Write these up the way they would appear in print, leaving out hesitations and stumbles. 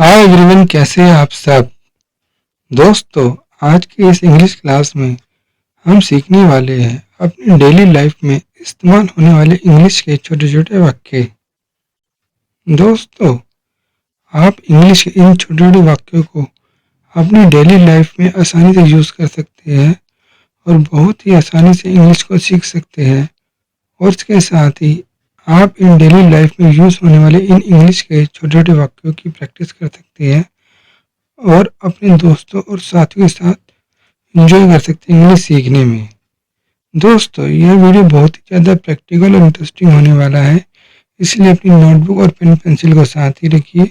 Hi everyone, कैसे हैं आप सब। दोस्तों, आज की इस इंग्लिश क्लास में हम सीखने वाले हैं अपनी डेली लाइफ में इस्तेमाल होने वाले इंग्लिश के छोटे छोटे वाक्य। दोस्तों, आप इंग्लिश के इन छोटे छोटे वाक्यों को अपनी डेली लाइफ में आसानी से यूज़ कर सकते हैं और बहुत ही आसानी से इंग्लिश को सीख सकते हैं। और इसके साथ ही आप इन डेली लाइफ में यूज़ होने वाले इन इंग्लिश के छोटे छोटे वाक्यों की प्रैक्टिस कर सकते हैं और अपने दोस्तों और साथियों के साथ एंजॉय कर सकते हैं इंग्लिश सीखने में। दोस्तों, यह वीडियो बहुत ही ज़्यादा प्रैक्टिकल और इंटरेस्टिंग होने वाला है, इसलिए अपनी नोटबुक और पेन पेंसिल को साथ ही रखिए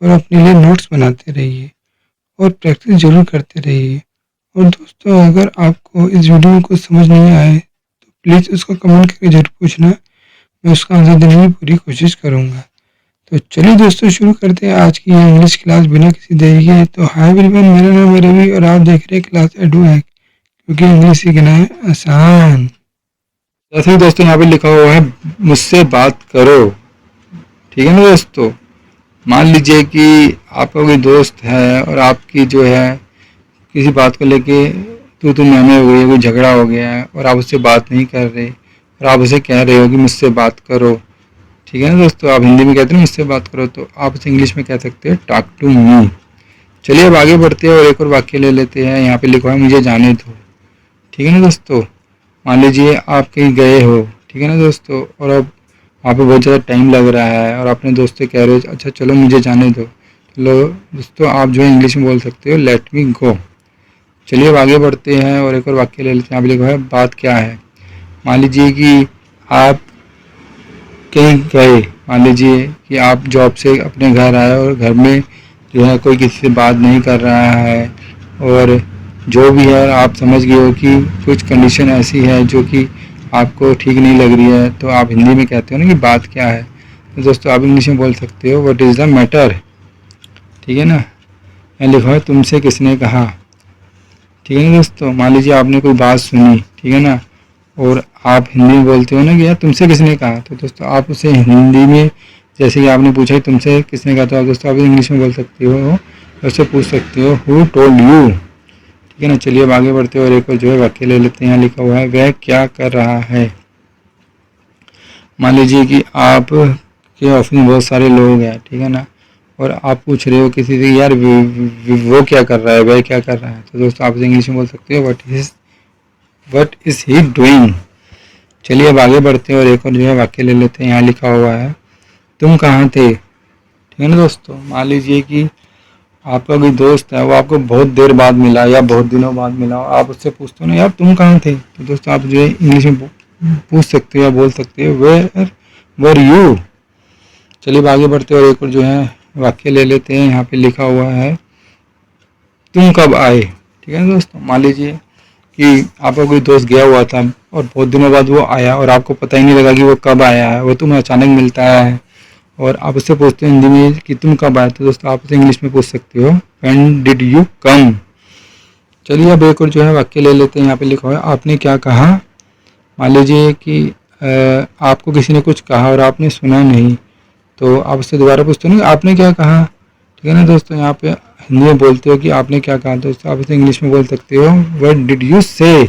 और अपने लिए नोट्स बनाते रहिए और प्रैक्टिस जरूर करते रहिए। और दोस्तों, अगर आपको इस वीडियो में कुछ समझ नहीं आए तो प्लीज़ उसको कमेंट करके जरूर पूछना, मैं उसका आंसर देने की पूरी कोशिश करूँगा। तो चलिए दोस्तों, शुरू करते हैं आज की ये इंग्लिश क्लास बिना किसी देरी के। तो हाय एवरीवन, मेरा नाम है रवि और आप देख रहे हैं क्लास एडू हैक, क्योंकि इंग्लिश सीखना है आसान। जैसे कि दोस्तों यहाँ पे लिखा हुआ है मुझसे बात करो। ठीक है ना दोस्तों। मान लीजिए कि आपका कोई दोस्त है और आपकी जो है किसी बात को लेके तू मैंने हो गई, कोई झगड़ा हो गया है और आप उससे बात नहीं कर रहे और आप उसे कह रहे हो कि मुझसे बात करो। ठीक है ना दोस्तों। आप हिंदी में कहते हैं मुझसे बात करो, तो आप उसे इंग्लिश में कह सकते हो टॉक टू मी। चलिए अब आगे बढ़ते हैं और एक और वाक्य ले लेते हैं। यहाँ पे लिखा है मुझे जाने दो। ठीक है ना दोस्तों। मान लीजिए आप कहीं गए हो, ठीक है ना दोस्तों, और अब वहाँ पे बहुत ज़्यादा टाइम लग रहा है और अपने दोस्त से कह रहे हो अच्छा चलो मुझे जाने दो। चलो दोस्तों, आप जो है इंग्लिश में बोल सकते हो लेट मी गो। चलिए अब आगे बढ़ते हैं और एक और वाक्य ले लेते हैं। यहाँ पे लिखा है बात क्या है। मान लीजिए कि आप कहीं गए, मान लीजिए कि आप जॉब से अपने घर आए और घर में जो है कोई किसी से बात नहीं कर रहा है और जो भी है आप समझ गए हो कि कुछ कंडीशन ऐसी है जो कि आपको ठीक नहीं लग रही है, तो आप हिंदी में कहते हो ना कि बात क्या है। तो दोस्तों आप इंग्लिश में बोल सकते हो व्हाट इज़ द मैटर। ठीक है ना। यहाँ लिखा है तुमसे किसने कहा। ठीक है ना दोस्तों। मान लीजिए आपने कोई बात सुनी, ठीक है ना, और आप हिंदी में बोलते हो ना कि यार तुमसे किसने कहा, तो दोस्तों आप उसे हिंदी में, जैसे कि आपने पूछा तुमसे किसने कहा, तो आप दोस्तों आप इंग्लिश में बोल सकते हो, उससे पूछ सकते हो हु टोल्ड यू। ठीक है ना। चलिए अब आगे बढ़ते हैं और एक और जो है वाक्य ले लेते हैं। यहाँ लिखा हुआ है वह क्या कर रहा है। मान लीजिए कि आप के ऑफिस में बहुत सारे लोग हैं, ठीक है ना, और आप पूछ रहे हो किसी से यार वो क्या कर रहा है, वह क्या कर रहा है, तो दोस्तों आप इंग्लिश में बोल सकते हो वट इज ही डूइंग। चलिए अब आगे बढ़ते हैं और एक और जो है वाक्य ले लेते हैं। यहाँ लिखा हुआ है तुम कहाँ थे। ठीक है ना दोस्तों। मान लीजिए कि आपका कोई दोस्त है, वो आपको बहुत देर बाद मिला या बहुत दिनों बाद मिला, आप उससे पूछते हो ना यार तुम कहाँ थे, तो दोस्तों आप जो है इंग्लिश में पूछ सकते हो या बोल सकते हो वेयर वर यू। चलिए अब आगे बढ़ते हैं और एक और जो है वाक्य ले लेते हैं। यहाँ पे लिखा हुआ है तुम कब आए। ठीक है ना दोस्तों। मान लीजिए कि आपका कोई दोस्त गया हुआ था और बहुत दिनों बाद वो आया और आपको पता ही नहीं लगा कि वो कब आया है, वो तुम्हें अचानक मिलता है और आप उससे पूछते हो हिंदी में कि तुम कब आए, तो दोस्तों आप उसे इंग्लिश में पूछ सकते हो व्हेन डिड यू कम। चलिए अब एक और जो है वाक्य ले लेते हैं। यहाँ पे लिखा हुआ है आपने क्या कहा। मान लीजिए कि आपको किसी ने कुछ कहा और आपने सुना नहीं, तो आप उससे दोबारा पूछते हो ना आपने क्या कहा। ठीक है ना दोस्तों। यहाँ पे हिंदी में बोलते हो कि आपने क्या कहा, दोस्तों आप इसे इंग्लिश में बोल सकते हो व्हाट डिड यू से।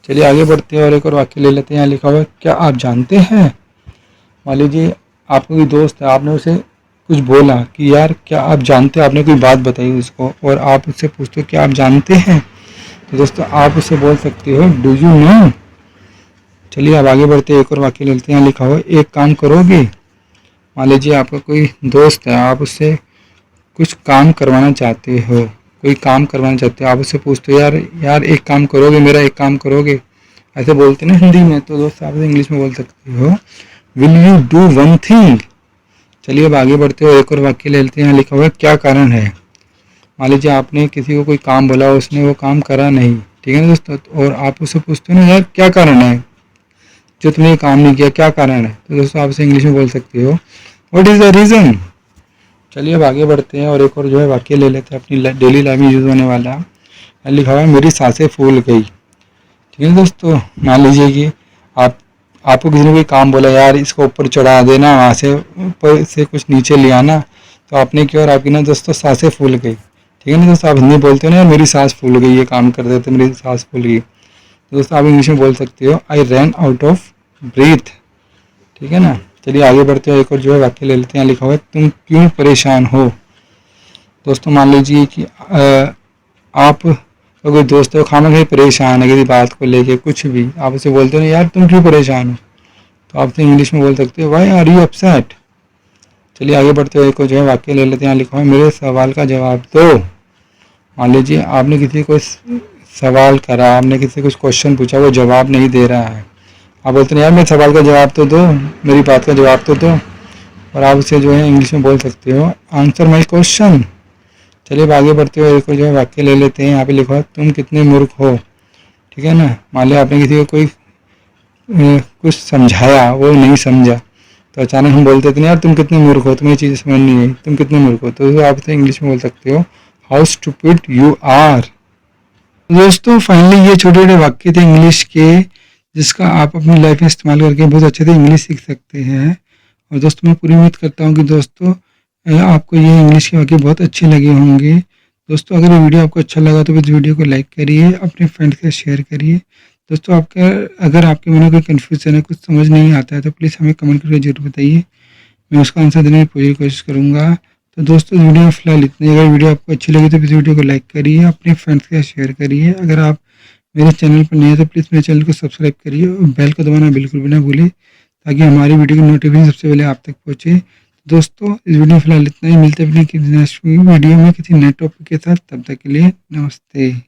चलिए आगे बढ़ते हैं और एक और वाक्य ले लेते हैं। यहाँ लिखा हुआ है क्या आप जानते हैं। मान लीजिए आपका कोई दोस्त है, आपने उसे कुछ बोला कि यार क्या आप जानते हैं, आपने कोई बात बताई उसको और आप उससे पूछते हो क्या आप जानते हैं, तो दोस्तों आप उसे बोल सकते हो डू यू नो। चलिए अब आगे बढ़ते हैं, एक और वाक्य ले लेते हैं। यहाँ लिखा हुआ है एक काम करोगे। मान लीजिए आपका कोई दोस्त है, आप उससे कुछ काम करवाना चाहते हो, कोई काम करवाना चाहते हो, आप उससे पूछते हो यार एक काम करोगे, मेरा एक काम करोगे, ऐसे बोलते हैं ना हिंदी में, तो दोस्तों आप इंग्लिश में बोल सकते हो will you do one thing. चलिए अब आगे बढ़ते हो एक और वाक्य ले लेते हैं। यहाँ लिखा हुआ है क्या कारण है। मान लीजिए आपने किसी को कोई काम बोला, उसने वो काम करा नहीं, ठीक है ना दोस्तों, और आप उससे पूछते हो ना यार क्या कारण है जो तुमने ये काम नहीं किया, क्या कारण है, तो दोस्तों आप इसे इंग्लिश में बोल सकते हो व्हाट इज़ द रीज़न। चलिए अब आगे बढ़ते हैं और एक और जो है वाक्य ले लेते हैं अपनी डेली लाइफ में यूज़ होने वाला। यहाँ लिखा हुआ है मेरी सांसें फूल गई। ठीक है दोस्तों। मान लीजिए कि आपको किसी ने कोई काम बोला यार इसको ऊपर चढ़ा देना, वहाँ से ऊपर से कुछ नीचे ले आना, तो आपने किया और आपकी ना दोस्तों सांसें फूल गई, ठीक है ना दोस्तों। आप हिंदी बोलते हो ना, मेरी सांस फूल गई, ये काम कर देते मेरी सांस फूल गई। दोस्तों आप इंग्लिश में बोल सकते हो आई रैन आउट ऑफ ब्रीथ, ठीक है ना। चलिए आगे बढ़ते हो, एक और जो है वाक्य ले लेते हैं। लिखा हुआ है तुम क्यों परेशान हो। दोस्तों मान लीजिए कि आप कोई दोस्त हो खाना कहीं परेशान है किसी बात को लेके, कुछ भी आप उसे बोलते हो ना यार तुम क्यों परेशान हो, तो आप तो इंग्लिश में बोल सकते हो वाई आर यू अपसेट। चलिए आगे बढ़ते हुए एक जो है वाक्य ले लेते हैं। यहाँ लिखा है मेरे सवाल का जवाब दो। मान लीजिए आपने किसी को सवाल करा, आपने किसी कुछ क्वेश्चन पूछा, वो जवाब नहीं दे रहा है, आप बोलते हैं यार मेरे सवाल का जवाब तो दो, मेरी बात का जवाब तो दो, और आप उसे जो है इंग्लिश में बोल सकते हो आंसर माई क्वेश्चन। चलिए अब आगे बढ़ते हुए एक जो है वाक्य ले लेते हैं। यहाँ पे लिखा है तुम कितने मूर्ख हो, ठीक है ना। मान लिया आपने किसी को कोई कुछ समझाया, वो नहीं समझा, तो अचानक हम बोलते थे यार तुम कितने मूर्ख हो, तुम्हें चीज़ें समझ नहीं आई, तुम कितने मूर्ख हो, तो आप इसे इंग्लिश में बोल सकते हो हाउ स्टूपिड यू आर। दोस्तों फाइनली ये छोटे छोटे वाक्य थे इंग्लिश के, जिसका आप अपनी लाइफ में इस्तेमाल करके बहुत अच्छे से इंग्लिश सीख सकते हैं। और दोस्तों मैं पूरी उम्मीद करता हूँ कि दोस्तों आपको ये इंग्लिश के वाक्य बहुत अच्छे लगे होंगे। दोस्तों अगर ये वीडियो आपको अच्छा लगा तो इस वीडियो को लाइक करिए, अपने फ्रेंड्स के साथ शेयर करिए। दोस्तों अगर आपके मन में कोई कन्फ्यूजन है, कुछ समझ नहीं आता है, तो प्लीज़ हमें कमेंट करके जरूर बताइए, मैं उसका आंसर देने की पूरी कोशिश करूँगा। तो दोस्तों वीडियो में फिलहाल इतना ही। अगर वीडियो आपको अच्छी लगी तो इस वीडियो को लाइक करिए, अपने फ्रेंड्स के साथ शेयर करिए। अगर आप मेरे चैनल पर नए हैं तो प्लीज़ मेरे चैनल को सब्सक्राइब करिए और बेल को दबाना बिल्कुल भी ना भूलें, ताकि हमारी वीडियो की नोटिफिकेशन सबसे पहले आप तक पहुँचे। दोस्तों इस वीडियो में फिलहाल इतना ही, मिलते हैं अपनी नेक्स्ट वीडियो में किसी नए टॉपिक के साथ। तब तक के लिए नमस्ते।